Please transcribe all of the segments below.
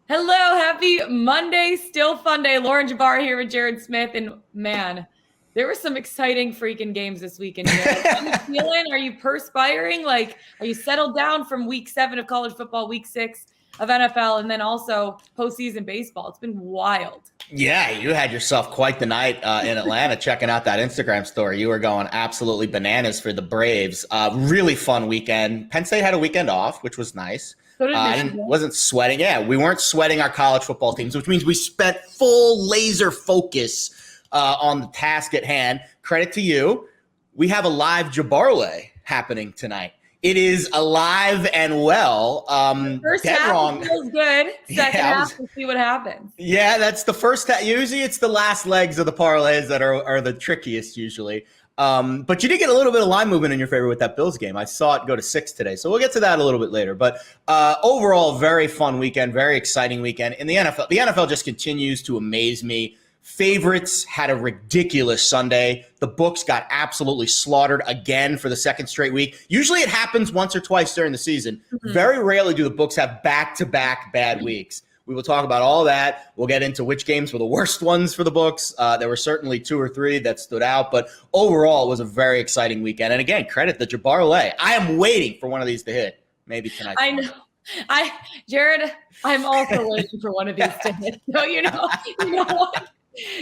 Hello, happy Monday, still fun day. Lauren Jbara here with Jared Smith, and man, there were some exciting freaking games this weekend. How you feeling? Are you perspiring? Are you settled down from week 7 of college football, week 6 of NFL, and then also postseason baseball? It's been wild. Yeah, you had yourself quite the night in Atlanta checking out that Instagram story. You were going absolutely bananas for the Braves. Really fun weekend. Penn State had a weekend off, which was nice. So did Michigan. Wasn't sweating. Yeah, we weren't sweating our college football teams, which means we spent full laser focus on the task at hand. Credit to you. We have a live Jabbarlay happening tonight. It is alive and well. First half feels good. Second half, we'll see what happens. Yeah, that's the first half. Usually it's the last legs of the parlays that are the trickiest usually. But you did get a little bit of line movement in your favor with that Bills game. I saw it go to 6 today. So we'll get to that a little bit later. But overall, very fun weekend, very exciting weekend. In the NFL just continues to amaze me. Favorites had a ridiculous Sunday. The books got absolutely slaughtered again for the second straight week. Usually it happens once or twice during the season. Mm-hmm. Very rarely do the books have back-to-back bad weeks. We will talk about all that. We'll get into which games were the worst ones for the books. There were certainly 2 or 3 that stood out, but overall it was a very exciting weekend. And again, credit to Jabbarlay. I am waiting for one of these to hit. Maybe tonight. I know. Jared, I'm also waiting for one of these to hit. So you know what?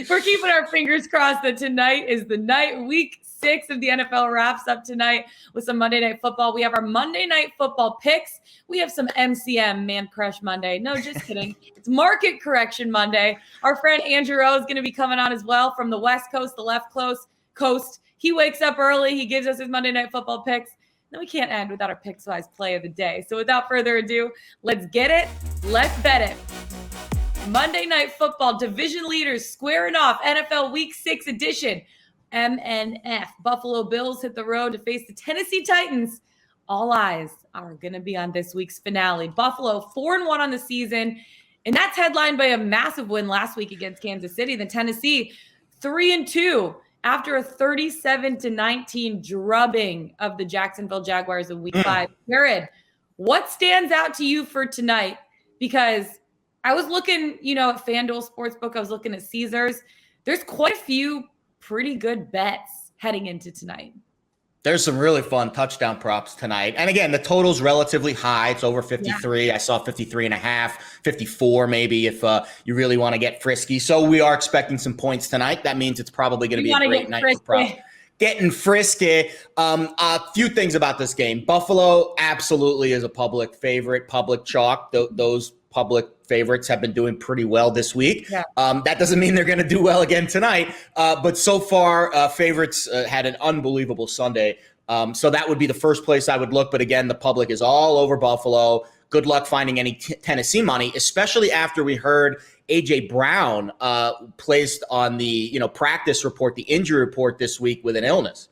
We're keeping our fingers crossed that tonight is the night. Week 6 of the NFL wraps up tonight with some Monday Night Football. We have our Monday Night Football picks. We have some MCM, Man Crush Monday. No, just kidding. It's Market Correction Monday. Our friend Andrew O is going to be coming on as well from the West Coast, the left coast. He wakes up early. He gives us his Monday Night Football picks. No, we can't end without our Pickswise play of the day. So without further ado, let's get it. Let's bet it. Monday Night Football, division leaders squaring off, NFL Week 6 edition. MNF, Buffalo Bills hit the road to face the Tennessee Titans. All eyes are going to be on this week's finale. Buffalo 4-1 on the season, and that's headlined by a massive win last week against Kansas City. The Tennessee 3-2 after a 37-19 drubbing of the Jacksonville Jaguars in Week 5. Jared, what stands out to you for tonight? Because I was looking, at FanDuel Sportsbook. I was looking at Caesars. There's quite a few pretty good bets heading into tonight. There's some really fun touchdown props tonight. And again, the total's relatively high. It's over 53. Yeah. I saw 53 and a half, 54 maybe if you really want to get frisky. So we are expecting some points tonight. That means it's probably going to be a great night for props. Getting frisky. A few things about this game. Buffalo absolutely is a public favorite, public chalk. Those public favorites have been doing pretty well this week. Yeah. That doesn't mean they're going to do well again tonight. But so far, favorites had an unbelievable Sunday. So that would be the first place I would look. But again, the public is all over Buffalo. Good luck finding any Tennessee money, especially after we heard A.J. Brown placed on the practice report, the injury report this week with an illness.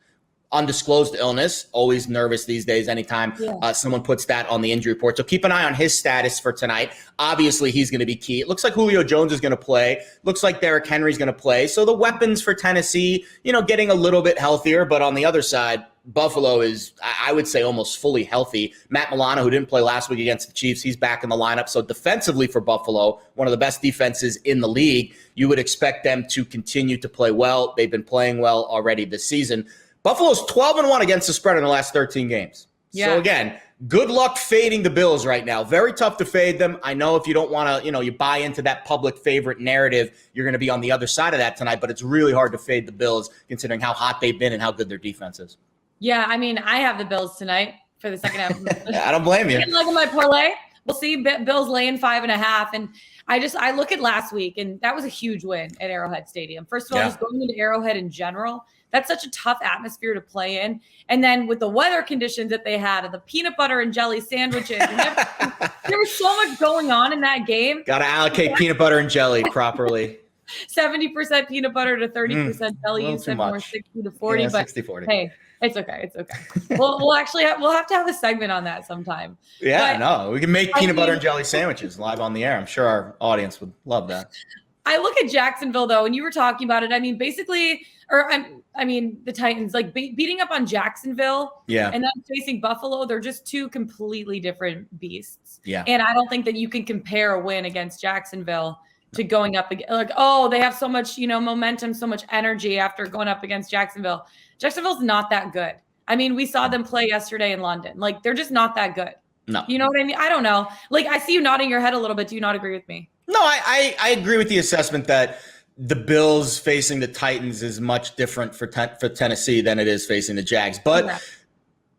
Undisclosed illness, always nervous these days anytime someone puts that on the injury report. So keep an eye on his status for tonight. Obviously, he's going to be key. It looks like Julio Jones is going to play. Looks like Derrick Henry's going to play. So the weapons for Tennessee, getting a little bit healthier. But on the other side, Buffalo is, I would say, almost fully healthy. Matt Milano, who didn't play last week against the Chiefs, he's back in the lineup. So defensively for Buffalo, one of the best defenses in the league, you would expect them to continue to play well. They've been playing well already this season. Buffalo's 12-1 against the spread in the last 13 games. Yeah. So again, good luck fading the Bills right now. Very tough to fade them. I know if you don't want to, you buy into that public favorite narrative, you're going to be on the other side of that tonight, but it's really hard to fade the Bills considering how hot they've been and how good their defense is. Yeah, I mean, I have the Bills tonight for the second half. I don't blame you. I didn't look at my parlay. We'll see. Bills laying 5.5. And I look at last week, and that was a huge win at Arrowhead Stadium. First of all, just going into Arrowhead in general, that's such a tough atmosphere to play in. And then with the weather conditions that they had and the peanut butter and jelly sandwiches, and there was so much going on in that game. Got to allocate peanut butter and jelly properly. 70% peanut butter to 30% jelly. You said more 60 to 40, yeah, but 60-40. Hey, it's okay. It's okay. we'll have to have a segment on that sometime. Yeah, we can make peanut butter and jelly sandwiches live on the air. I'm sure our audience would love that. I look at Jacksonville though, and you were talking about it. I mean, basically, the Titans like beating up on Jacksonville, Yeah, and then facing Buffalo. They're just two completely different beasts. yeah. And I don't think that you can compare a win against Jacksonville to going up against, like, oh, they have so much, momentum, so much energy after going up against Jacksonville. Jacksonville's not that good. I mean, we saw them play yesterday in London. Like, they're just not that good. No. You know what I mean? I don't know. Like, I see you nodding your head a little bit. Do you not agree with me? No, I agree with the assessment that the Bills facing the Titans is much different for Tennessee than it is facing the Jags. But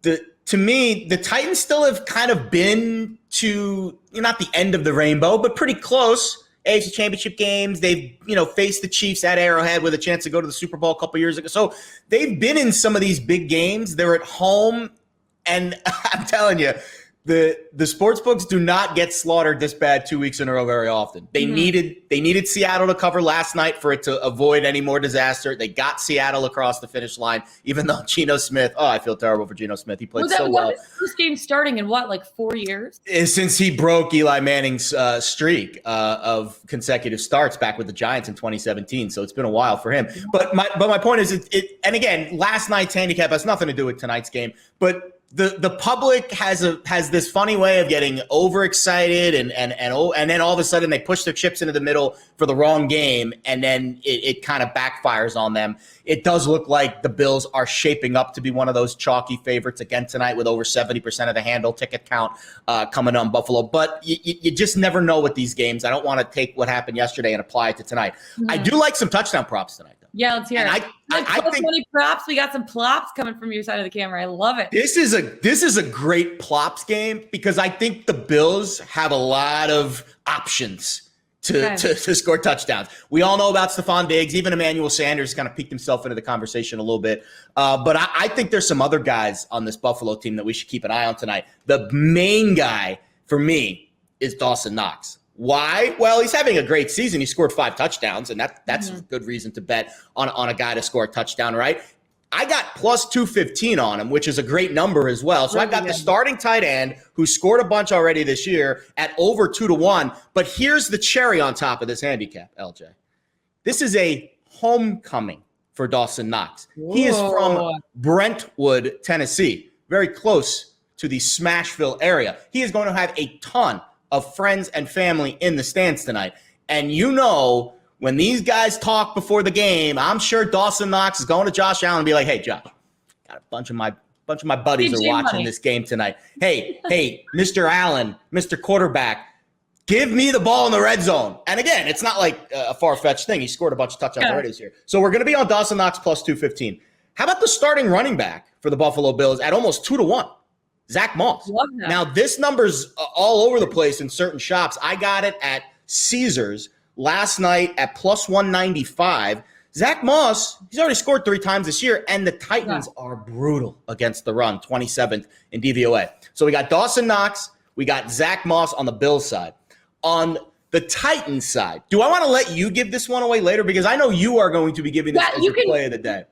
to me, the Titans still have kind of been to not the end of the rainbow, but pretty close. AFC Championship games. They've faced the Chiefs at Arrowhead with a chance to go to the Super Bowl a couple years ago. So they've been in some of these big games. They're at home, and I'm telling you, the sports books do not get slaughtered this bad 2 weeks in a row very often. They needed Seattle to cover last night for it to avoid any more disaster. They got Seattle across the finish line, even though Geno Smith. Oh, I feel terrible for Geno Smith. He played so well. This game starting in what, like 4 years? Since he broke Eli Manning's streak of consecutive starts back with the Giants in 2017. So it's been a while for him. But my point is, and again, last night's handicap has nothing to do with tonight's game, but the public has this funny way of getting overexcited and then all of a sudden they push their chips into the middle for the wrong game, and then it kind of backfires on them. It does look like the Bills are shaping up to be one of those chalky favorites again tonight with over 70% of the handle ticket count coming on Buffalo. But you just never know with these games. I don't want to take what happened yesterday and apply it to tonight. Mm-hmm. I do like some touchdown props tonight. Yeah, let's hear it. I think money props. We got some plops coming from your side of the camera. I love it. This is a great plops game because I think the Bills have a lot of options to score touchdowns. We all know about Stephon Diggs. Even Emmanuel Sanders kind of peeked himself into the conversation a little bit. But I think there's some other guys on this Buffalo team that we should keep an eye on tonight. The main guy for me is Dawson Knox. Why? Well, he's having a great season. He scored 5 touchdowns, and that's a good reason to bet on a guy to score a touchdown, right? I got plus 215 on him, which is a great number as well. So I've got the starting tight end who scored a bunch already this year at over 2-1. But here's the cherry on top of this handicap, LJ. This is a homecoming for Dawson Knox. Whoa. He is from Brentwood, Tennessee, very close to the Smashville area. He is going to have a ton of friends and family in the stands tonight. And when these guys talk before the game, I'm sure Dawson Knox is going to Josh Allen and be like, hey, Josh, got a bunch of my buddies are watching this game tonight. Hey, Mr. Allen, Mr. Quarterback, give me the ball in the red zone. And again, it's not like a far-fetched thing. He scored a bunch of touchdowns already this year. So we're going to be on Dawson Knox plus 215. How about the starting running back for the Buffalo Bills at almost 2-1? Zach Moss. Now, this number's all over the place in certain shops. I got it at Caesars last night at plus 195. Zach Moss, he's already scored 3 times this year, and the Titans are brutal against the run, 27th in DVOA. So we got Dawson Knox. We got Zach Moss on the Bills side. On the Titans side, do I want to let you give this one away later? Because I know you are going to be giving this as your play of the day.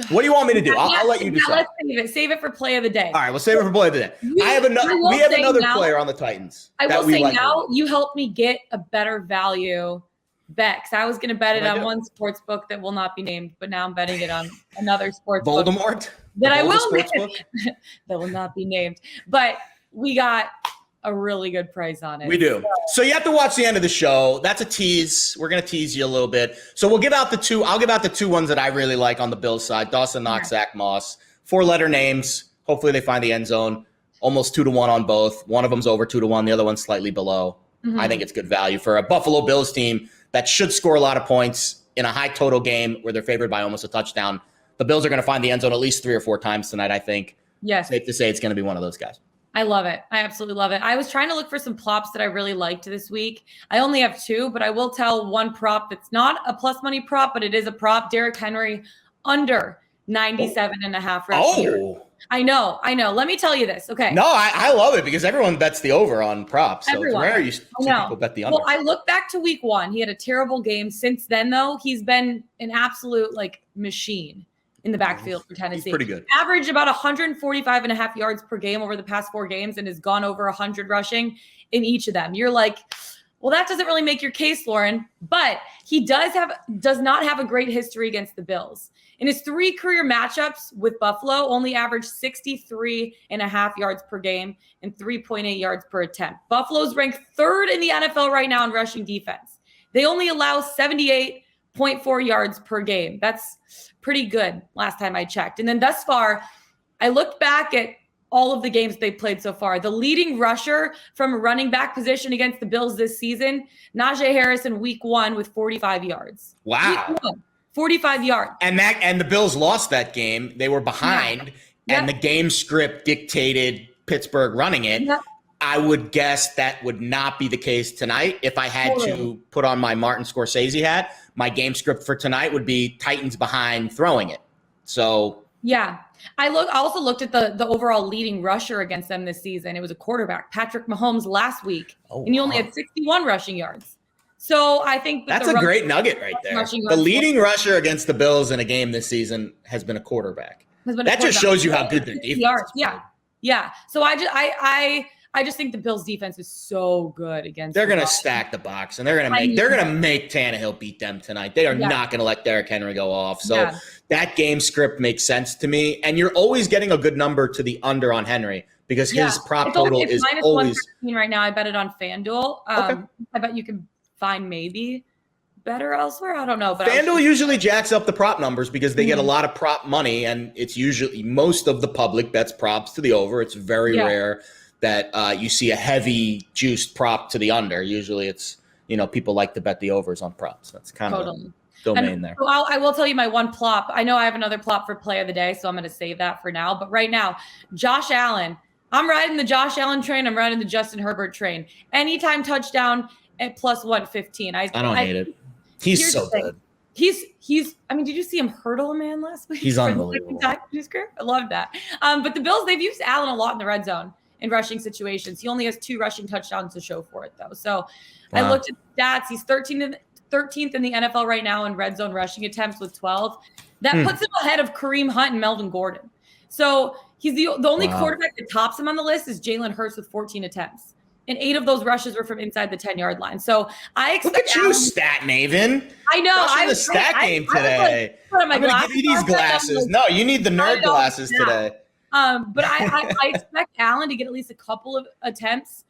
What do you want me to do? I'll let you decide. Let's save it for play of the day. All right, we'll save it for play of the day. We have another player on the Titans. I will say now you helped me get a better value bet, because I was going to bet it on one sports book that will not be named, but now I'm betting it on another sports book. Voldemort? That I will that will not be named. But we got a really good price on it. We do. So you have to watch the end of the show. That's a tease. We're going to tease you a little bit. So we'll give out the 2. I'll give out the 2 ones that I really like on the Bills side. Dawson Knox, Zach Moss. 4-letter names. Hopefully they find the end zone. Almost 2-1 on both. One of them's over 2-1. The other one's slightly below. Mm-hmm. I think it's good value for a Buffalo Bills team that should score a lot of points in a high total game where they're favored by almost a touchdown. The Bills are going to find the end zone at least 3 or 4 times tonight, I think. Yes. Safe to say it's going to be one of those guys. I love it. I absolutely love it. I was trying to look for some props that I really liked this week. I only have 2, but I will tell one prop that's not a plus money prop, but it is a prop. Derrick Henry under 97.5 rushing. I know. Let me tell you this. Okay. No, I love it because everyone bets the over on props. So it's rare you see people bet the under. Well, I look back to week 1. He had a terrible game. Since then, though, he's been an absolute machine in the backfield for Tennessee. He's pretty good. Averaged about 145.5 yards per game over the past 4 games and has gone over 100 rushing in each of them. You're like, Well, that doesn't really make your case, Lauren, but he does not have a great history against the Bills. In his 3 career matchups with Buffalo, only averaged 63.5 yards per game and 3.8 yards per attempt. Buffalo's ranked 3rd in the NFL right now in rushing defense. They only allow 78.4 yards per game. That's pretty good last time I checked. And then thus far, I looked back at all of the games they played so far. The leading rusher from a running back position against the Bills this season, Najee Harris in week 1 with 45 yards. Wow. Week 1, 45 yards. And the Bills lost that game. They were behind, and the game script dictated Pittsburgh running it. Yep. I would guess that would not be the case tonight. If I had to put on my Martin Scorsese hat, my game script for tonight would be Titans behind throwing it. So yeah. I also looked at the overall leading rusher against them this season. It was a quarterback, Patrick Mahomes, last week, and he only had 61 rushing yards. So I think that's a great nugget right there. The leading rusher against the Bills in a game this season has been a quarterback. That just shows you how good their defense is. Yeah. So I just think the Bills defense is so good against. They're going to stack the box, and they're going to make Tannehill beat them tonight. They are not going to let Derrick Henry go off. So that game script makes sense to me. And you're always getting a good number to the under on Henry because his prop total is always right now. I bet it on FanDuel. I bet you can find maybe better elsewhere. I don't know, but FanDuel usually jacks up the prop numbers because they get a lot of prop money, and it's usually most of the public bets props to the over. It's very rare that you see a heavy juiced prop to the under. Usually it's, people like to bet the overs on props. That's kind of the domain there. So I will tell you my one plop. I know I have another plop for play of the day, so I'm going to save that for now. But right now, Josh Allen. I'm riding the Josh Allen train. I'm riding the Justin Herbert train. Anytime touchdown at plus 115. I don't hate it. He's so good. He's did you see him hurdle a man last week? He's unbelievable. I love that. But the Bills, they've used Allen a lot in the red zone in rushing situations. He only has 2 rushing touchdowns to show for it, though. So I looked at the stats. He's 13th in the NFL right now in red zone rushing attempts with 12. That puts him ahead of Kareem Hunt and Melvin Gordon. So he's the only quarterback that tops him on the list is Jalen Hurts with 14 attempts. And 8 of those rushes were from inside the 10-yard line. So I expect look at you, stat maven. I know. I was the stat game today. I'm going to give you these glasses. No, you need the nerd glasses today. But I expect Allen to get at least a couple of attempps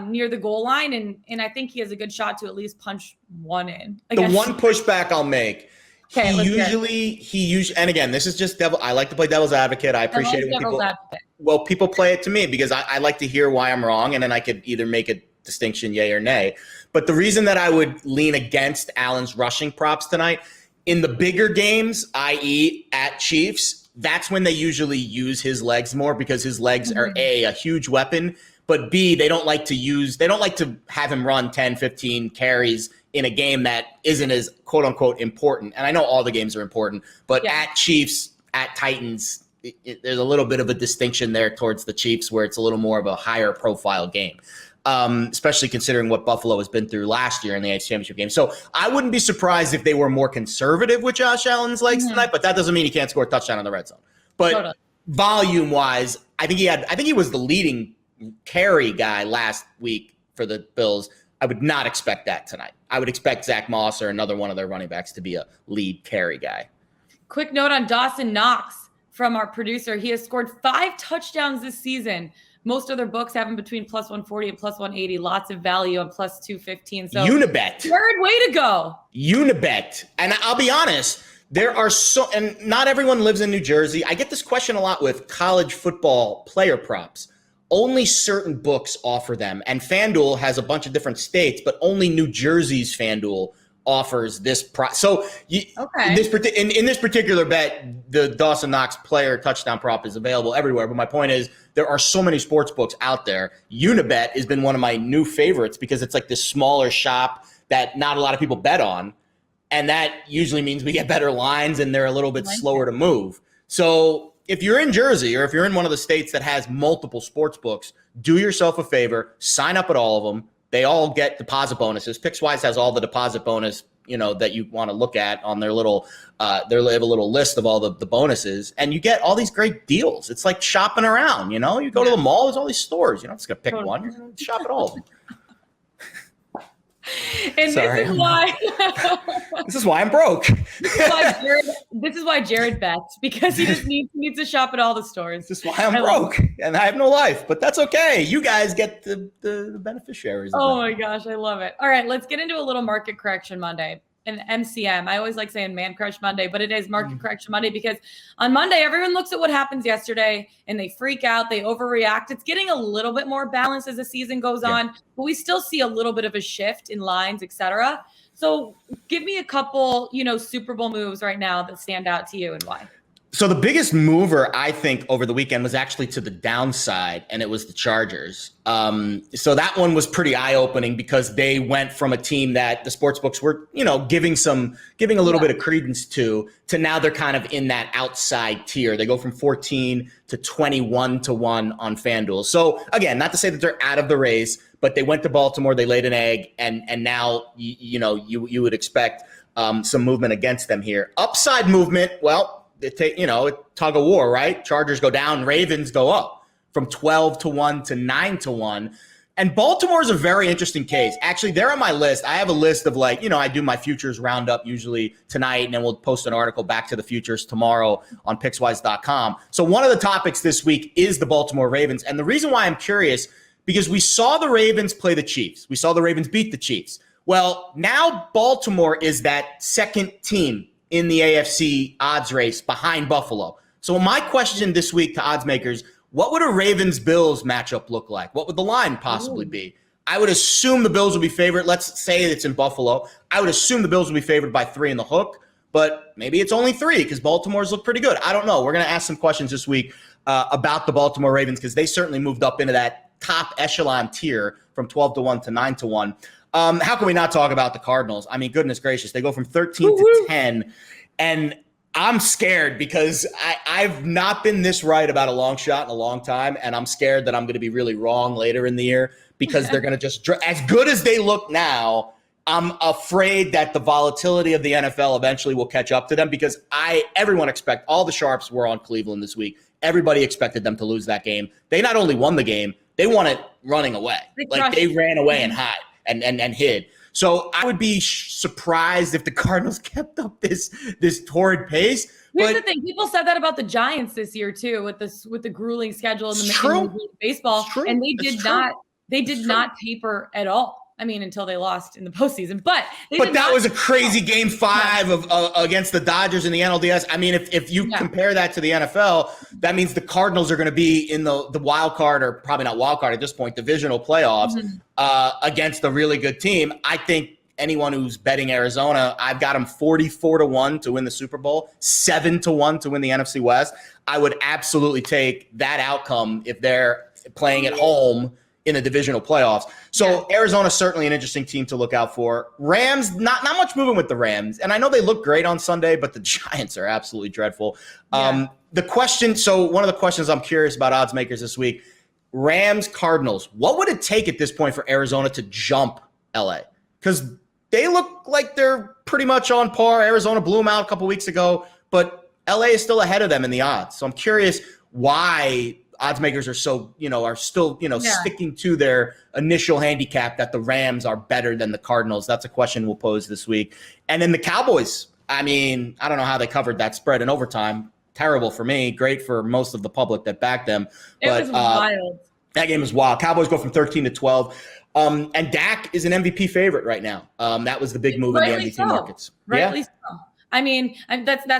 near the goal line, and I think he has a good shot to at least punch one in. The one pushback I'll make. He usually, and again, this is just I like to play devil's advocate. I appreciate it when people play it to me because I like to hear why I'm wrong, and then I could either make a distinction, yay or nay. But the reason that I would lean against Allen's rushing props tonight in the bigger games, i.e. at Chiefs, that's when they usually use his legs more because his legs are a huge weapon, but B, they don't like to have him run 10, 15 carries in a game that isn't as quote unquote important. And I know all the games are important, but at Chiefs, at Titans, there's a little bit of a distinction there towards the Chiefs where it's a little more of a higher profile game. Especially considering what Buffalo has been through last year in the AFC Championship game. So I wouldn't be surprised if they were more conservative with Josh Allen's legs tonight, but that doesn't mean he can't score a touchdown in the red zone. But volume-wise, I think he was the leading carry guy last week for the Bills. I would not expect that tonight. I would expect Zach Moss or another one of their running backs to be a lead carry guy. Quick note on Dawson Knox from our producer. He has scored 5 touchdowns this season. Most other books have him between plus 140 and plus 180. Lots of value on plus 215. So Unibet. Third way to go. Unibet. And I'll be honest, there are and not everyone lives in New Jersey. I get this question a lot with college football player props. Only certain books offer them. And FanDuel has a bunch of different states, but only New Jersey's FanDuel offers this prop. So in this particular bet, the Dawson Knox player touchdown prop is available everywhere. But my point is there are so many sports books out there. Unibet has been one of my new favorites because it's like this smaller shop that not a lot of people bet on. And that usually means we get better lines and they're a little bit slower to move. So if you're in Jersey or if you're in one of the states that has multiple sports books, do yourself a favor, sign up at all of them. They all get deposit bonuses. Pickswise has all the deposit bonus, that you want to look at on their little, they have a little list of all the bonuses, and you get all these great deals. It's like shopping around, you go to the mall, there's all these stores. You're not just going to pick one, you're going to shop at all of them. And Sorry, this is why I'm broke. this is why Jared bets, because he just needs to shop at all the stores. This is why I'm broke and I have no life, but that's okay. You guys get the beneficiaries. Oh my gosh, I love it. All right, let's get into a little market correction Monday. And MCM, I always like saying Man Crush Monday, but it is Market Correction Monday, because on Monday, everyone looks at what happens yesterday and they freak out, they overreact. It's getting a little bit more balanced as the season goes on, but we still see a little bit of a shift in lines, etc. So give me a couple, Super Bowl moves right now that stand out to you and why. So the biggest mover, I think, over the weekend was actually to the downside, and it was the Chargers. So that one was pretty eye-opening, because they went from a team that the sportsbooks were, giving a little bit of credence to now they're kind of in that outside tier. They go from 14 to 21 to 1 on FanDuel. So again, not to say that they're out of the race, but they went to Baltimore, they laid an egg, and now you would expect some movement against them here. Upside movement, well, tug of war, right? Chargers go down, Ravens go up from 12 to 1 to 9 to 1. And Baltimore is a very interesting case. Actually, they're on my list. I have a list of I do my futures roundup usually tonight, and then we'll post an article back to the futures tomorrow on Pickswise.com. So one of the topics this week is the Baltimore Ravens. And the reason why I'm curious, because we saw the Ravens play the Chiefs. We saw the Ravens beat the Chiefs. Well, now Baltimore is that second team in the AFC odds race behind Buffalo. So my question this week to odds makers, what would a Ravens-Bills matchup look like? What would the line possibly be? I would assume the Bills will be favored. Let's say it's in Buffalo. I would assume the Bills will be favored by 3 in the hook, but maybe it's only 3 because Baltimore's look pretty good. I don't know. We're going to ask some questions this week about the Baltimore Ravens, because they certainly moved up into that top echelon tier from 12 to 1 to 9 to 1. How can we not talk about the Cardinals? I mean, goodness gracious, they go from 13 to 10, and I'm scared because I've not been this right about a long shot in a long time, and I'm scared that I'm going to be really wrong later in the year, because they're going to just – as good as they look now, I'm afraid that the volatility of the NFL eventually will catch up to them, because everyone all the sharps were on Cleveland this week. Everybody expected them to lose that game. They not only won the game, they won it running away. They ran away and hid. And hid. So I would be surprised if the Cardinals kept up this torrid pace. Here's the thing: people said that about the Giants this year too, with the grueling schedule in the baseball, and they did not taper at all. I mean, until they lost in the postseason, but that was a crazy game 5 of against the Dodgers in the NLDS. I mean, if you compare that to the NFL, that means the Cardinals are going to be in the wild card, or probably not wild card at this point, divisional playoffs against a really good team. I think anyone who's betting Arizona, I've got them 44 to 1 to win the Super Bowl, 7 to 1 to win the NFC West. I would absolutely take that outcome if they're playing at home in the divisional playoffs. So Arizona's certainly an interesting team to look out for. Rams, not much moving with the Rams. And I know they look great on Sunday, but the Giants are absolutely dreadful. One of the questions I'm curious about odds makers this week, Rams, Cardinals, what would it take at this point for Arizona to jump LA? Because they look like they're pretty much on par. Arizona blew them out a couple weeks ago, but LA is still ahead of them in the odds. So I'm curious why odds makers are still sticking to their initial handicap that the Rams are better than the Cardinals. That's a question we'll pose this week. And then the Cowboys, I mean, I don't know how they covered that spread in overtime. Terrible for me, great for most of the public that backed them. It was wild. That game is wild. Cowboys go from 13 to 12. And Dak is an MVP favorite right now. That was the big move in the MVP markets. Rightly so. I mean, that's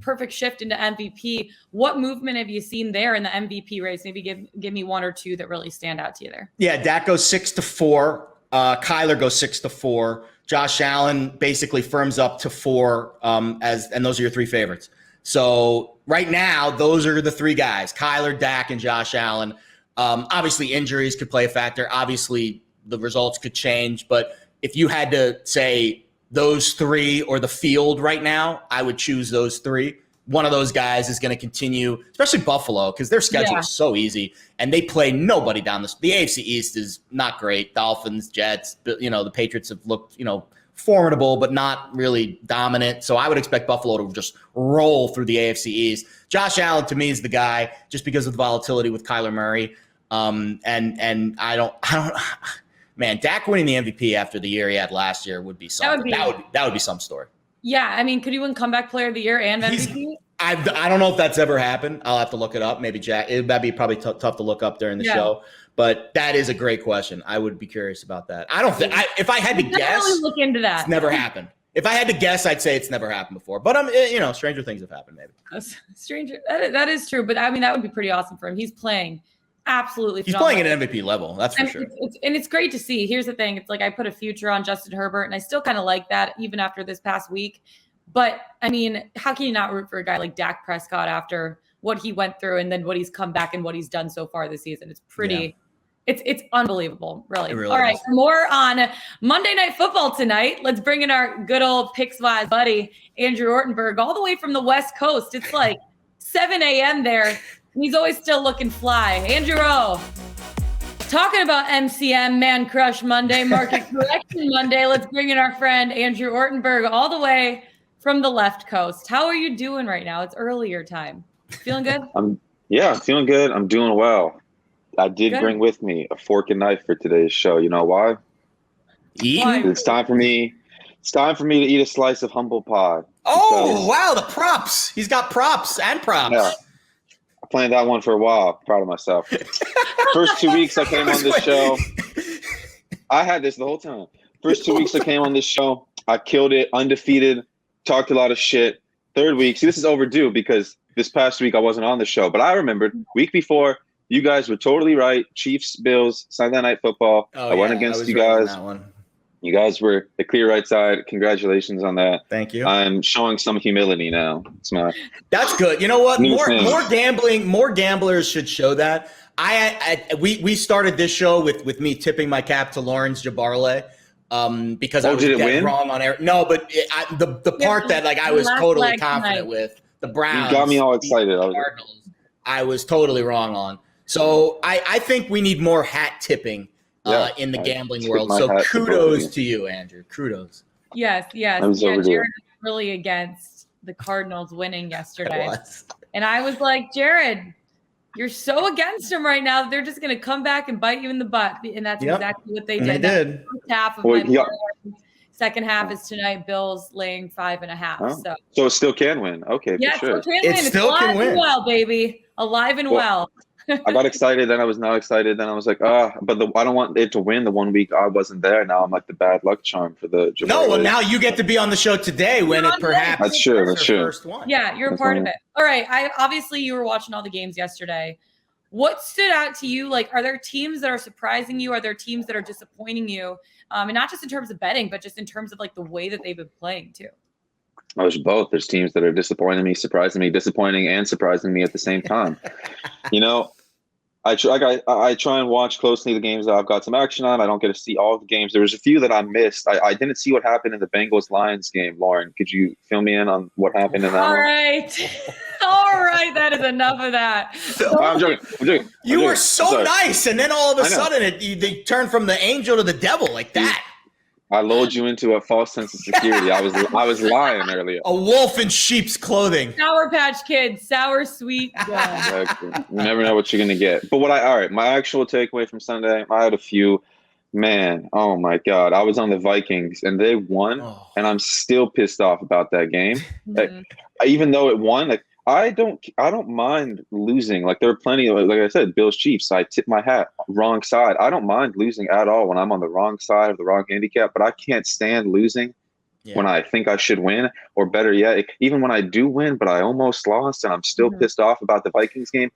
perfect shift into MVP. What movement have you seen there in the MVP race? Maybe give me 1 or 2 that really stand out to you there. Yeah, Dak goes 6 to 4. Kyler goes 6 to 4. Josh Allen basically firms up to 4. And those are your 3 favorites. So right now, those are the 3 guys: Kyler, Dak, and Josh Allen. Obviously, injuries could play a factor. Obviously, the results could change. But if you had to say those 3 or the field right now, I would choose those 3. One of those guys is going to continue, especially Buffalo, because their schedule is so easy, and they play nobody down the AFC East is not great. Dolphins, Jets, the Patriots have looked, formidable, but not really dominant. So I would expect Buffalo to just roll through the AFC East. Josh Allen, to me, is the guy just because of the volatility with Kyler Murray. And I don't. man, Dak winning the MVP after the year he had last year would be something. That would be some story. Yeah, I mean, could he win comeback player of the year and MVP? I don't know if that's ever happened. I'll have to look it up. Maybe Jack. That'd be probably tough to look up during the show. But that is a great question. I would be curious about that. I don't think if I had to guess, really look into that. It's never happened. If I had to guess, I'd say it's never happened before. But stranger things have happened. Maybe stranger. That is true. But I mean, that would be pretty awesome for him. He's playing absolutely. He's playing at an MVP level. That's for sure. It's great to see. Here's the thing. It's like I put a future on Justin Herbert, and I still kind of like that even after this past week. But I mean, how can you not root for a guy like Dak Prescott after what he went through and then what he's come back and what he's done so far this season? It's pretty. Yeah. It's unbelievable, really. It really All right, more on Monday Night Football tonight. Let's bring in our good old Pickswise buddy, Andrew Ortenberg, all the way from the West Coast. It's like 7 a.m. there, and he's always still looking fly. Andrew O, talking about MCM, Man Crush Monday, Market Correction Monday. Let's bring in our friend, Andrew Ortenberg, all the way from the left coast. How are you doing right now? It's earlier time. Feeling good? I'm feeling good. I'm doing well. I did bring with me a fork and knife for today's show. You know why? It's time for me. It's time for me to eat a slice of humble pie. Oh, wow, the props. He's got props and props. Yeah. I planned that one for a while. Proud of myself. First 2 weeks I came on this show. I had this the whole time. First 2 weeks I came on this show. I killed it, undefeated, talked a lot of shit. Third week, see, this is overdue because this past week I wasn't on the show. But I remembered week before, you guys were totally right. Chiefs, Bills, Sunday Night Football. I went against you guys. That one. You guys were the clear right side. Congratulations on that. Thank you. I'm showing some humility now. That's good. You know what? More gamblers should show that. We started this show with me tipping my cap to Lauren Jbara because I was dead wrong on air. No, but the part that I was totally confident with the Browns. You got me all excited. I was totally wrong on. So I think we need more hat tipping in the gambling world. So kudos to you, Andrew. Kudos. Yes. Jared was really against the Cardinals winning yesterday. And I was like, Jared, you're so against them right now. They're just going to come back and bite you in the butt. And that's exactly what they did. And they did. First half of second half is tonight. Bills laying 5.5. So it still can win. Okay, yeah, for sure. It still can win. Well, baby. Alive and well. I got excited, then I was not excited, then I was like, but I don't want it to win the 1 week I wasn't there. Now I'm like the bad luck charm for the Jabari. No, well, now you get to be on the show today when it perhaps that's true. First one. Yeah, you're a part of it. All right. Obviously you were watching all the games yesterday. What stood out to you? Like, are there teams that are surprising you? Are there teams that are disappointing you? And not just in terms of betting, but just in terms of like the way that they've been playing too. There's both. There's teams that are disappointing me, surprising me, disappointing and surprising me at the same time. I try and watch closely the games that I've got some action on. I don't get to see all of the games. There was a few that I missed. I didn't see what happened in the Bengals-Lions game. Lauren, could you fill me in on what happened in that one? All right. That is enough of that. I'm joking. You were so nice, and then all of a sudden they turned from the angel to the devil like that. I lulled you into a false sense of security. I was lying earlier. A wolf in sheep's clothing. Sour Patch Kids, sour sweet. Exactly. You never know what you're gonna get. But my actual takeaway from Sunday, I had a few. Man, oh my God, I was on the Vikings and they won, and I'm still pissed off about that game. Mm-hmm. Even though it won, I don't mind losing. There are plenty of, like I said, Bills Chiefs. I tip my hat, wrong side. I don't mind losing at all when I'm on the wrong side of the wrong handicap, but I can't stand losing when I think I should win, or better yet, even when I do win, but I almost lost and I'm still pissed off about the Vikings game.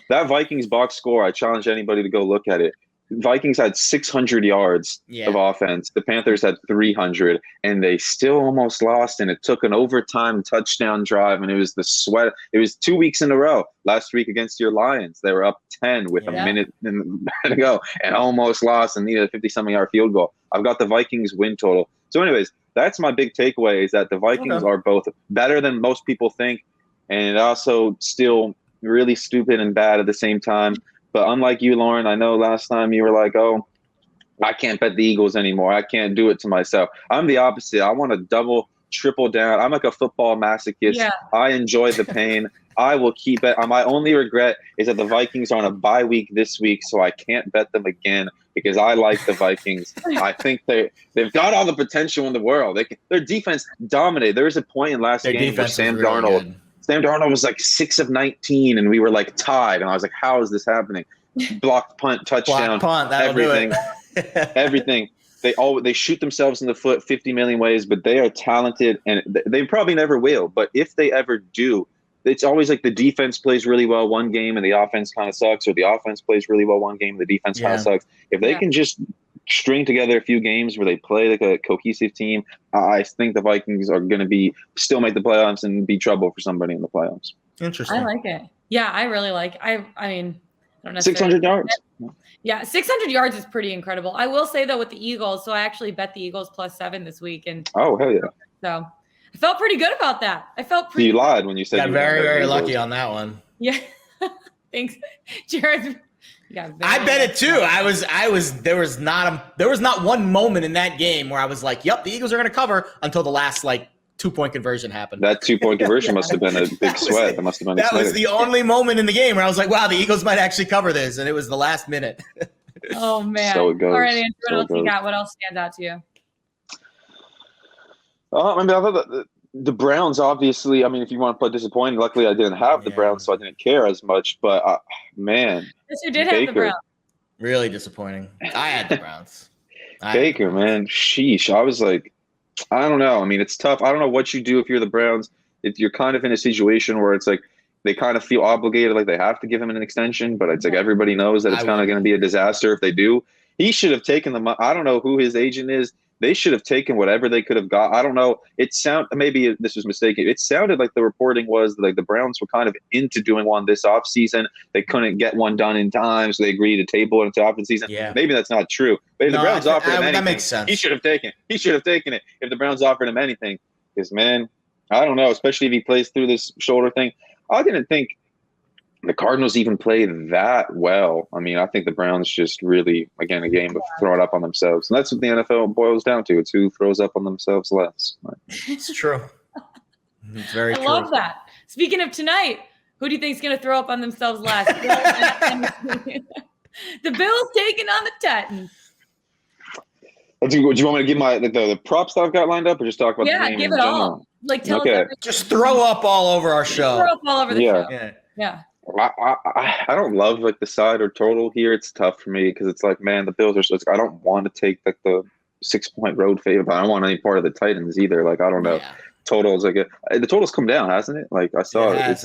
That Vikings box score, I challenge anybody to go look at it. Vikings had 600 yards of offense. The Panthers had 300, and they still almost lost. And it took an overtime touchdown drive, and it was the sweat. It was 2 weeks in a row. Last week against your Lions, they were up 10 with a minute to go, and almost lost and needed a 50-something yard field goal. I've got the Vikings win total. So, anyways, that's my big takeaway: is that the Vikings are both better than most people think, and also still really stupid and bad at the same time. But unlike you, Lauren, I know last time you were like, oh, I can't bet the Eagles anymore. I can't do it to myself. I'm the opposite. I want to double, triple down. I'm like a football masochist. Yeah. I enjoy the pain. I will keep it. My only regret is that the Vikings are on a bye week this week, so I can't bet them again because I like the Vikings. I think they've got all the potential in the world. Their defense dominated. There was a point in last game where Sam Darnold was like 6 of 19, and we were like tied. And I was like, how is this happening? Blocked punt, touchdown, everything, everything. They shoot themselves in the foot 50 million ways, but they are talented, and they probably never will. But if they ever do, it's always like the defense plays really well one game and the offense kind of sucks, or the offense plays really well one game and the defense kind of sucks. If they can just string together a few games where they play like a cohesive team, I think the Vikings are going to still make the playoffs and be trouble for somebody in the playoffs. Interesting. I like it. Yeah, I really like. I mean, I don't know. 600 yards. Yeah, 600 yards is pretty incredible. I will say though, with the Eagles, so I actually bet the Eagles +7 this week, and oh hell yeah! So I felt pretty good about that. I felt pretty. You lied when you said got very, very lucky on that one. Yeah, thanks, Jared. I bet it too. I was. There was not one moment in that game where I was like, "Yep, the Eagles are going to cover," until the last 2-point conversion happened. That 2-point conversion must have been a big sweat. That must have been. That was the only moment in the game where I was like, "Wow, the Eagles might actually cover this," and it was the last minute. Oh man! So it goes. All right, Andrew, what else you got? What else stands out to you? I mean, I thought that the Browns, obviously. I mean, if you want to put disappointing, luckily I didn't have the Browns, so I didn't care as much. But man, yes, you did have the Browns. Really disappointing. I had the Browns. Baker, man, sheesh. I was like, I don't know. I mean, it's tough. I don't know what you do if you're the Browns. If you're kind of in a situation where it's like they kind of feel obligated, like they have to give him an extension, but it's like everybody knows that it's kind of going to be a disaster if they do. He should have taken the. I don't know who his agent is. They should have taken whatever they could have got. I don't know. Maybe this was mistaken. It sounded like the reporting was like the Browns were kind of into doing one this offseason. They couldn't get one done in time, so they agreed to table it into offseason. Yeah. Maybe that's not true. But if the Browns offered him anything, that makes sense. He should have taken it if the Browns offered him anything. Because, man, I don't know, especially if he plays through this shoulder thing. I didn't think the Cardinals even played that well. I mean, I think the Browns just really, again, a game of throwing up on themselves. And that's what the NFL boils down to. It's who throws up on themselves less. It's true. It's very true. I love that. Speaking of tonight, who do you think is going to throw up on themselves last? The Bills taking on the Titans. Do you want me to give my the props that I've got lined up, or just talk about the game give in it general? all. Tell us everything. Just throw up all over our show. Throw up all over the show. Yeah. I don't love the side or total here. It's tough for me because it's like, man, the Bills are. I don't want to take the 6-point road favorite, but I don't want any part of the Titans either. Like, I don't know. Yeah. Totals the total's come down, hasn't it? Like I saw it's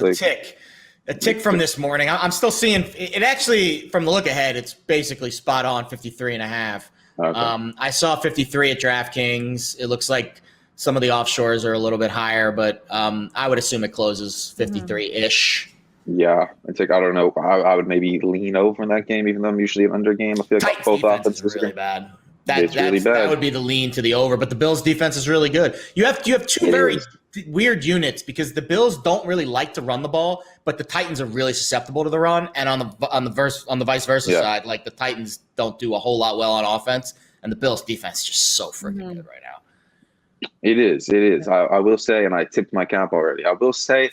a tick from this morning. I'm still seeing it. Actually, from the look ahead, it's basically spot on 53.5. Okay. I saw 53 at DraftKings. It looks like some of the offshores are a little bit higher, but I would assume it closes 53-ish. Yeah, it's like, I don't know. I would maybe lean over in that game, even though I'm usually an under game. I feel like both offenses are really bad. It's really bad. That would be the lean to the over, but the Bills' defense is really good. You have two very weird units because the Bills don't really like to run the ball, but the Titans are really susceptible to the run. And on the vice versa side, like the Titans don't do a whole lot well on offense, and the Bills' defense is just so freaking good right now. It is. I will say, and I tipped my cap already. I will say,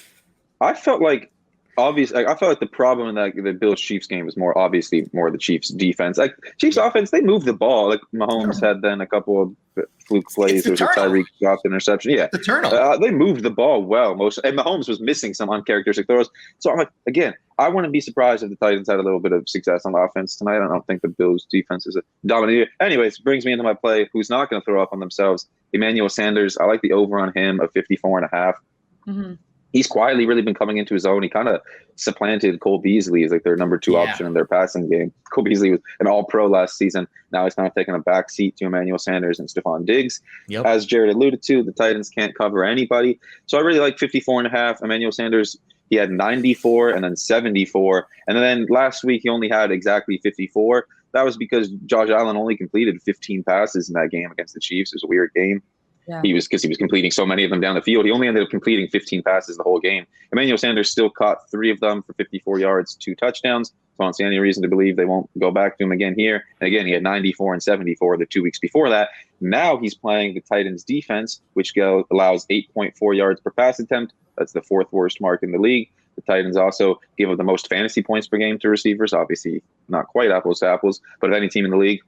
I felt like. Obviously, I felt like the problem in the Bills-Chiefs game was more obviously more the Chiefs' defense. Like Chiefs' offense, they moved the ball. Like Mahomes had then a couple of fluke plays. There was a Tyreek dropped interception. Yeah, the turnover. They moved the ball well. And Mahomes was missing some uncharacteristic throws. So I'm like, again, I wouldn't be surprised if the Titans had a little bit of success on offense tonight. I don't think the Bills' defense is a dominant. Anyways, brings me into my play. Who's not going to throw up on themselves? Emmanuel Sanders. I like the over on him of 54.5. Mm-hmm. He's quietly really been coming into his own. He kind of supplanted Cole Beasley as like their number 2 option in their passing game. Cole Beasley was an all-pro last season. Now he's kind of taking a back seat to Emmanuel Sanders and Stephon Diggs. Yep. As Jared alluded to, the Titans can't cover anybody. So I really like 54.5. Emmanuel Sanders, he had 94 and then 74. And then last week he only had exactly 54. That was because Josh Allen only completed 15 passes in that game against the Chiefs. It was a weird game. Yeah. He was completing so many of them down the field. He only ended up completing 15 passes the whole game. Emmanuel Sanders still caught 3 of them for 54 yards, 2 touchdowns. So I don't see any reason to believe they won't go back to him again here. And again, he had 94 and 74 the 2 weeks before that. Now he's playing the Titans defense, which allows 8.4 yards per pass attempt. That's the 4th worst mark in the league. The Titans also give up the most fantasy points per game to receivers. Obviously, not quite apples to apples, but of any team in the league.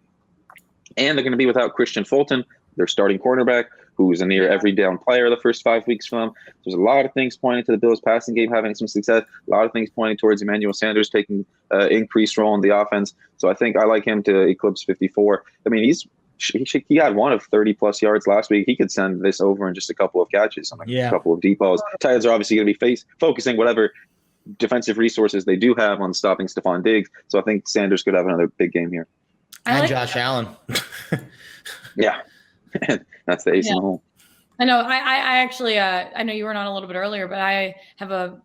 And they're going to be without Christian Fulton, their starting cornerback, who's a near every down player the first 5 weeks for them. There's a lot of things pointing to the Bills' passing game having some success. A lot of things pointing towards Emmanuel Sanders taking increased role in the offense. So I think I like him to eclipse 54. I mean, he had one of 30-plus yards last week. He could send this over in just a couple of catches on a couple of deep balls. Titans are obviously going to be focusing whatever defensive resources they do have on stopping Stephon Diggs. So I think Sanders could have another big game here. And Josh Allen. Yeah. That's the ace in the hole. I know. I actually, I know you weren't on a little bit earlier, but I have a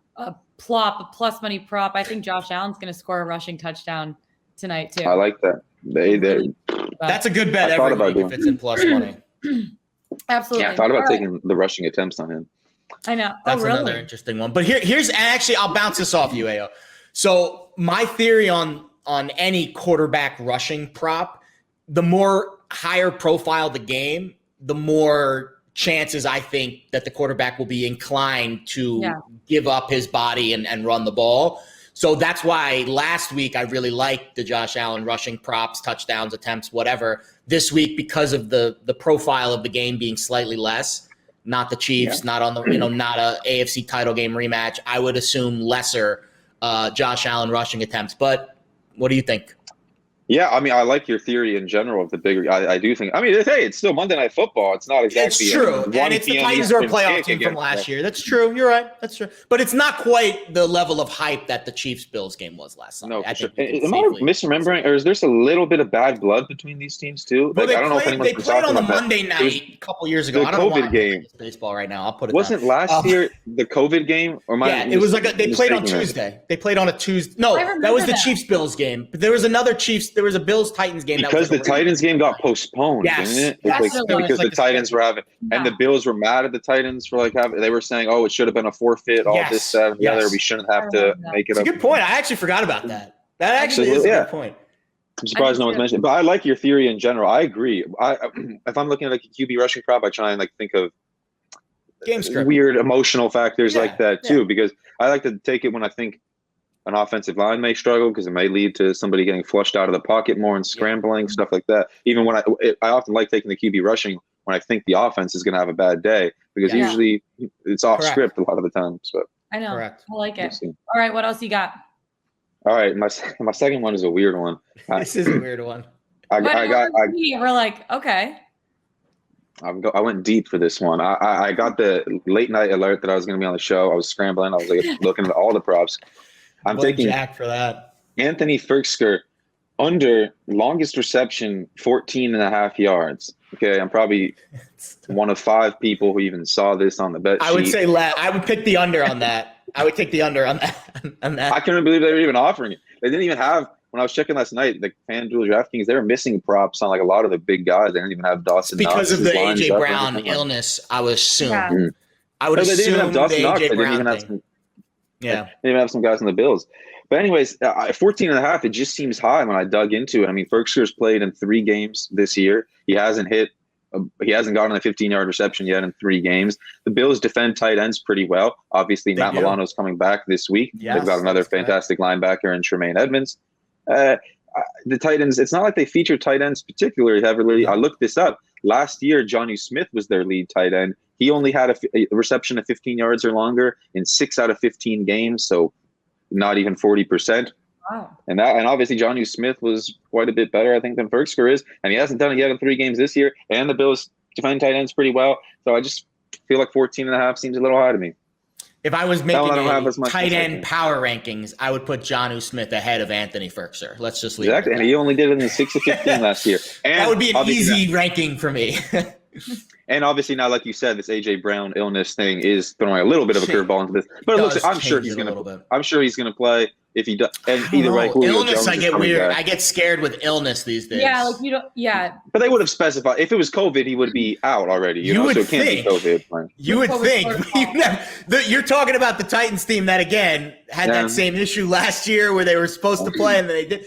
plus money prop. I think Josh Allen's going to score a rushing touchdown tonight too. I like that. That's a good bet every week if it's in plus money. Absolutely. Yeah, I thought about taking the rushing attempts on him. I know. That's another interesting one. But here's actually, I'll bounce this off you, Ayo. So my theory on any quarterback rushing prop, the more higher profile the game, the more chances I think that the quarterback will be inclined to give up his body and run the ball. So that's why last week I really liked the Josh Allen rushing props, touchdowns, attempts, whatever. This week, because of the profile of the game being slightly less, not the Chiefs, not on the not a AFC title game rematch, I would assume lesser Josh Allen rushing attempts. But what do you think? Yeah, I mean, I like your theory in general of the bigger. I do think. I mean, hey, it's still Monday Night Football. It's not exactly. It's true, and it's the Titans are a playoff team from last year. That's true. You're right. That's true. But it's not quite the level of hype that the Chiefs-Bills game was last Sunday. No, for sure. Am I misremembering, or is there a little bit of bad blood between these teams too? Well, I don't know if anyone's they played on the Monday night a couple years ago. The I don't COVID know why game. Baseball right now. I'll put it. Wasn't last year the COVID game? Or it was like they played on Tuesday. They played on a Tuesday. No, that was the Chiefs-Bills game. But there was another Chiefs. There was a Bills-Titans game. Because the Titans game got postponed, didn't it? Because the Titans were having, and the Bills were mad at the Titans for they were saying, oh, it should have been a forfeit, all this, that, and the other. We shouldn't have to make it up. It's a good point. I actually forgot about that. That actually is a good point. I'm surprised no one's mentioned it. But I like your theory in general. I agree. If I'm looking at a QB rushing prop, I try and think of game script, weird emotional factors like that too, because I like to take it when I think an offensive line may struggle because it may lead to somebody getting flushed out of the pocket more and scrambling, stuff like that. Even when I often like taking the QB rushing when I think the offense is going to have a bad day, because usually it's off script a lot of the times. But I know. Correct. I like it. We'll all right. What else you got? All right. My second one is a weird one. This is a weird one. We're like, okay. I went deep for this one. I got the late night alert that I was going to be on the show. I was scrambling. I was looking at all the props. I'm taking Jack for that. Anthony Firkser under longest reception, 14.5 yards. Okay, I'm probably one of 5 people who even saw this on the bet sheet. I would say I would pick the under on that. I would take the under on that. I couldn't believe they were even offering it. They didn't even have, when I was checking last night, the FanDuel DraftKings, they were missing props on a lot of the big guys. They didn't even have Dawson Knox. Because of the A.J. Brown illness, I would assume. Yeah. I would assume they didn't even have Dawson Knox. They didn't even have some. Yeah, they even have some guys on the Bills. But anyways, 14.5, it just seems high when I dug into it. I mean, Firkser's played in 3 games this year. He hasn't gotten a 15-yard reception yet in 3 games. The Bills defend tight ends pretty well. Obviously, Matt Milano's coming back this week. They've got another fantastic linebacker in Tremaine Edmonds. The Titans, it's not like they feature tight ends particularly heavily. I looked this up. Last year, Jonnu Smith was their lead tight end. He only had a reception of 15 yards or longer in 6 out of 15 games, so not even 40%. Wow. And obviously Jonnu Smith was quite a bit better, I think, than Firkser is, and he hasn't done it yet in 3 games this year. And the Bills defend tight ends pretty well, so I just feel like 14.5 seems a little high to me. If I was making tight end power rankings, I would put Jonnu Smith ahead of Anthony Firkser. Let's just leave it. And he only did it in 6 of 15 last year. And that would be an easy ranking for me. And obviously now, like you said, this A.J. Brown illness thing is throwing a little bit of a curveball into this. But it looks I'm sure he's going to play if he does. And either way, illness, I get weird. I get scared with illness these days. Yeah, like you don't. Yeah. But they would have specified if it was COVID, he would be out already. You know, would so it can't think. be COVID. You would think. You're talking about the Titans team that again had that same issue last year where they were supposed to play and they did.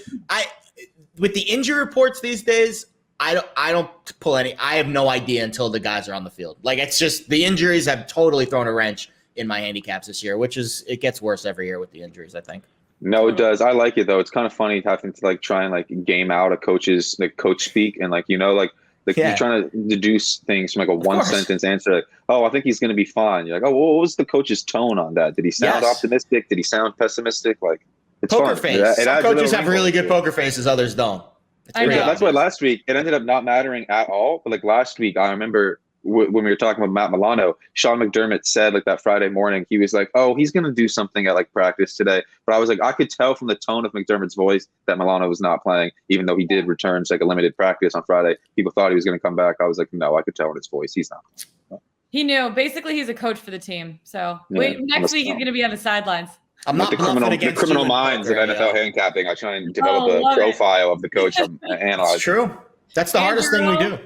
With the injury reports these days, I don't pull any. I have no idea until the guys are on the field. Like, it's just the injuries have totally thrown a wrench in my handicaps this year, it gets worse every year with the injuries, I think. No, it does. I like it though. It's kind of funny having to like try and like game out a coach's like coach speak and like you're trying to deduce things from like a one sentence answer. Like, oh, I think he's going to be fine. You're like, oh, well, what was the coach's tone on that? Did he sound optimistic? Did he sound pessimistic? Like, it's poker fun. face. Some coaches have really good poker faces, others don't. That's why last week it ended up not mattering at all. But like last week, I remember when we were talking about Matt Milano, Sean McDermott said like that Friday morning, he was like, oh, he's going to do something at like practice today. But I was like, I could tell from the tone of McDermott's voice that Milano was not playing, even though he did return to like a limited practice on Friday. People thought he was going to come back. I was like, no, I could tell in his voice. He's not. He knew. Basically, he's a coach for the team. So next week he's going to be on the sidelines. I'm not the criminal minds of NFL handicapping. I try and develop a profile of the coach I'm analyzing. It's true. That's the hardest thing we do.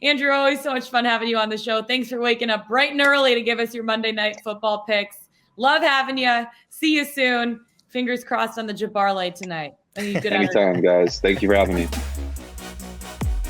Andrew, always so much fun having you on the show. Thanks for waking up bright and early to give us your Monday Night Football picks. Love having you. See you soon. Fingers crossed on the Jbara tonight. Anytime, guys. Thank you for having me.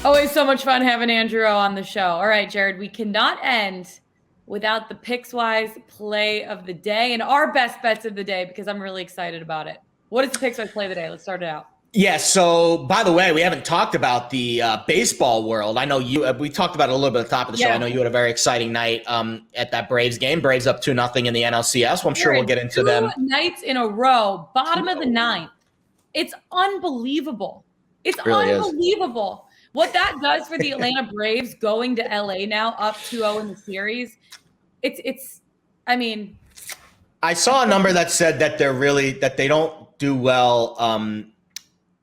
Always so much fun having Andrew on the show. All right, Jared, we cannot end without the Pickswise play of the day and our best bets of the day because I'm really excited about it. What is the Pickswise play of the day? Let's start it out. Yeah, so by the way, we haven't talked about the baseball world. I know we talked about it a little bit at the top of the show. I know you had a very exciting night at that Braves game. Braves up 2-0 in the NLCS. Well, I'm sure we'll get into them. 2 nights in a row, bottom of the ninth. It's unbelievable. It's really unbelievable. What that does for the Atlanta Braves going to LA now up 2-0 in the series. I saw a number that said that they don't do well.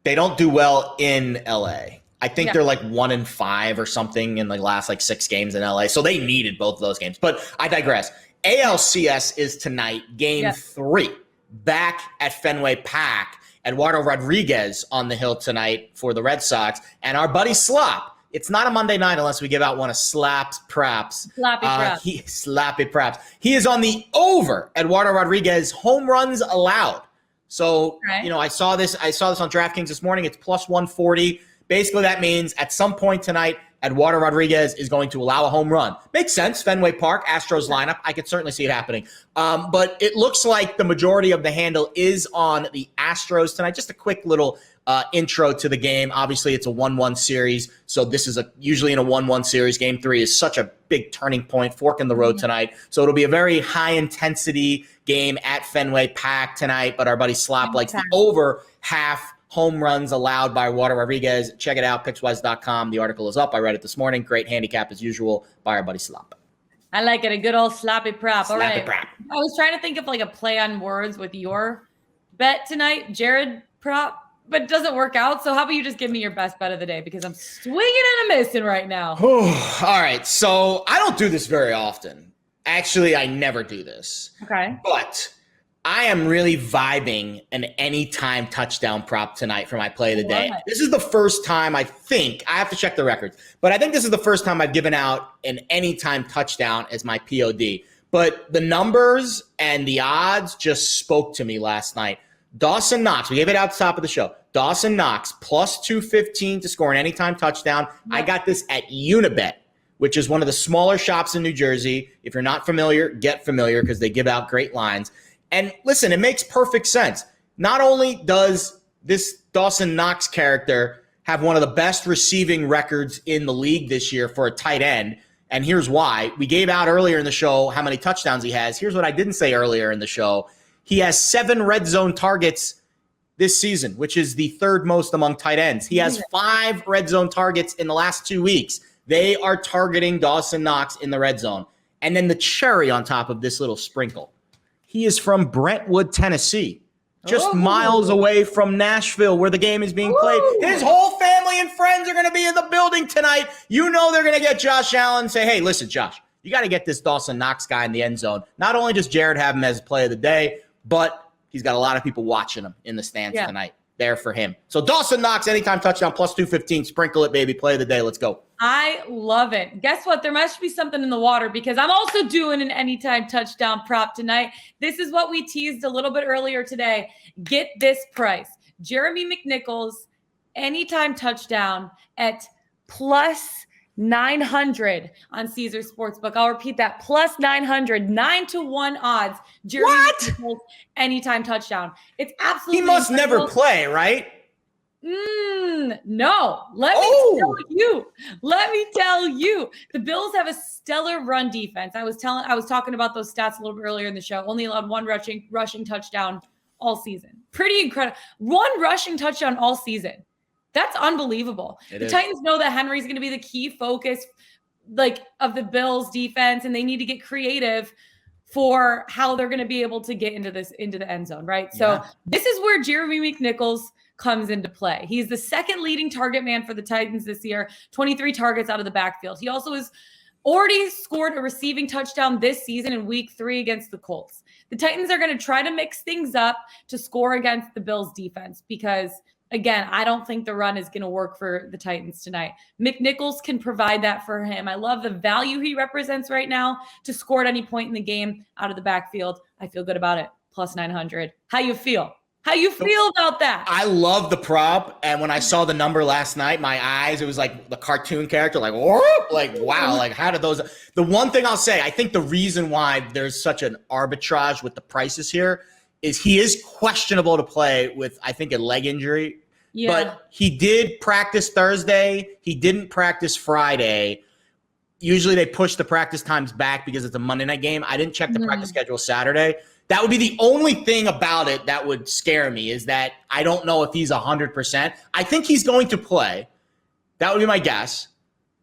They don't do well in LA. I think they're like 1-5 or something in the last like 6 games in LA. So they needed both of those games. But I digress. ALCS is tonight, game 3, back at Fenway Park. Eduardo Rodriguez on the hill tonight for the Red Sox. And our buddy Slop. It's not a Monday night unless we give out one of Slap's props. Slappy props. He is on the over Eduardo Rodriguez home runs allowed. So, I saw this on DraftKings this morning. It's plus 140. Basically, that means at some point tonight, Eduardo Rodriguez is going to allow a home run. Makes sense. Fenway Park, Astros lineup. I could certainly see it happening. But it looks like the majority of the handle is on the Astros tonight. Just a quick little intro to the game. Obviously, it's a 1-1 series. So this is usually in a 1-1 series. Game 3 is such a big turning point, fork in the road tonight. So it'll be a very high-intensity game at Fenway Park tonight. But our buddy Slop likes the over half home runs allowed by Eduardo Rodriguez. Check it out, Pickswise.com. The article is up. I read it this morning. Great handicap as usual by our buddy Slop. I like it. A good old sloppy prop. All right. Prop. I was trying to think of like a play on words with your bet tonight, Jared prop, but it doesn't work out. So how about you just give me your best bet of the day because I'm swinging and I'm missing right now. All right. So I don't do this very often. Actually, I never do this. Okay. But I am really vibing an anytime touchdown prop tonight for my play of the day. This is the first time I have to check the records, but I think this is the first time I've given out an anytime touchdown as my POD. But the numbers and the odds just spoke to me last night. Dawson Knox, we gave it out at the top of the show. Dawson Knox plus 215 to score an anytime touchdown. I got this at Unibet, which is one of the smaller shops in New Jersey. If you're not familiar, get familiar because they give out great lines. And listen, it makes perfect sense. Not only does this Dawson Knox character have one of the best receiving records in the league this year for a tight end, and here's why. We gave out earlier in the show how many touchdowns he has. Here's what I didn't say earlier in the show. He has 7 red zone targets this season, which is the 3rd most among tight ends. He has 5 red zone targets in the last 2 weeks. They are targeting Dawson Knox in the red zone. And then the cherry on top of this little sprinkle. He is from Brentwood, Tennessee, just miles away from Nashville where the game is being played. His whole family and friends are going to be in the building tonight. You know they're going to get Josh Allen and say, hey, listen, Josh, you got to get this Dawson Knox guy in the end zone. Not only does Jared have him as play of the day, but he's got a lot of people watching him in the stands tonight. There for him. So Dawson Knox, anytime touchdown, plus 215. Sprinkle it, baby. Play of the day. Let's go. I love it. Guess what? There must be something in the water because I'm also doing an anytime touchdown prop tonight. This is what we teased a little bit earlier today. Get this price. Jeremy McNichols, anytime touchdown at plus 900 on Caesar Sportsbook. I'll repeat that. Plus 900, 9-1 odds. Jeremy McNichols anytime touchdown. It's absolutely He must incredible. never play, right? No. Let me tell you. The Bills have a stellar run defense. I was talking about those stats a little bit earlier in the show. Only allowed one rushing touchdown all season. Pretty incredible. One rushing touchdown all season. That's unbelievable. The Titans know that Henry's going to be the key focus of the Bills defense, and they need to get creative for how they're going to be able to get into the end zone, right? So this is where Jeremy McNichols comes into play. He's the second leading target man for the Titans this year, 23 targets out of the backfield. He also has already scored a receiving touchdown this season in week 3 against the Colts. The Titans are going to try to mix things up to score against the Bills defense because, again, I don't think the run is going to work for the Titans tonight. McNichols can provide that for him. I love the value he represents right now to score at any point in the game out of the backfield. I feel good about it. Plus 900. How you feel? How you feel about that? I love the prop. And when I saw the number last night, my eyes, it was like the cartoon character, like, whoop, like, wow, like how did those? The one thing I'll say, I think the reason why there's such an arbitrage with the prices here is he is questionable to play with, I think, a leg injury. Yeah. But he did practice Thursday. He didn't practice Friday. Usually they push the practice times back because it's a Monday night game. I didn't check the practice schedule Saturday. That would be the only thing about it that would scare me is that I don't know if he's 100%. I think he's going to play. That would be my guess.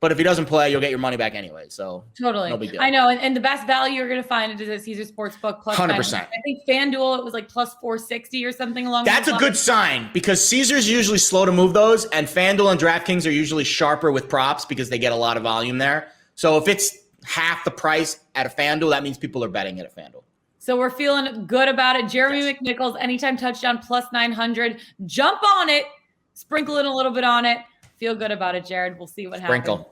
But if he doesn't play, you'll get your money back anyway. So totally, no big deal. I know, and the best value you're going to find is at Caesar Sportsbook plus 100%. I think FanDuel, it was like plus 460 or something along. That's a good sign because Caesar's usually slow to move those, and FanDuel and DraftKings are usually sharper with props because they get a lot of volume there. So if it's half the price at a FanDuel, that means people are betting it at FanDuel. So we're feeling good about it. Jeremy McNichols, anytime touchdown plus 900. Jump on it. Sprinkle in a little bit on it. Feel good about it, Jared. We'll see what happens.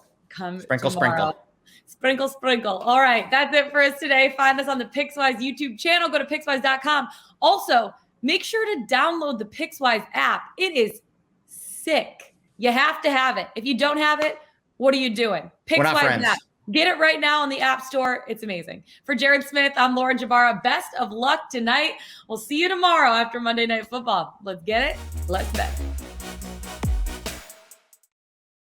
Sprinkle. All right. That's it for us today. Find us on the Pickswise YouTube channel. Go to Pickswise.com. Also, make sure to download the Pickswise app. It is sick. You have to have it. If you don't have it, what are you doing? Pickswise app. Get it right now on the App Store. It's amazing. For Jared Smith, I'm Lauren Jbara. Best of luck tonight. We'll see you tomorrow after Monday Night Football. Let's get it. Let's bet.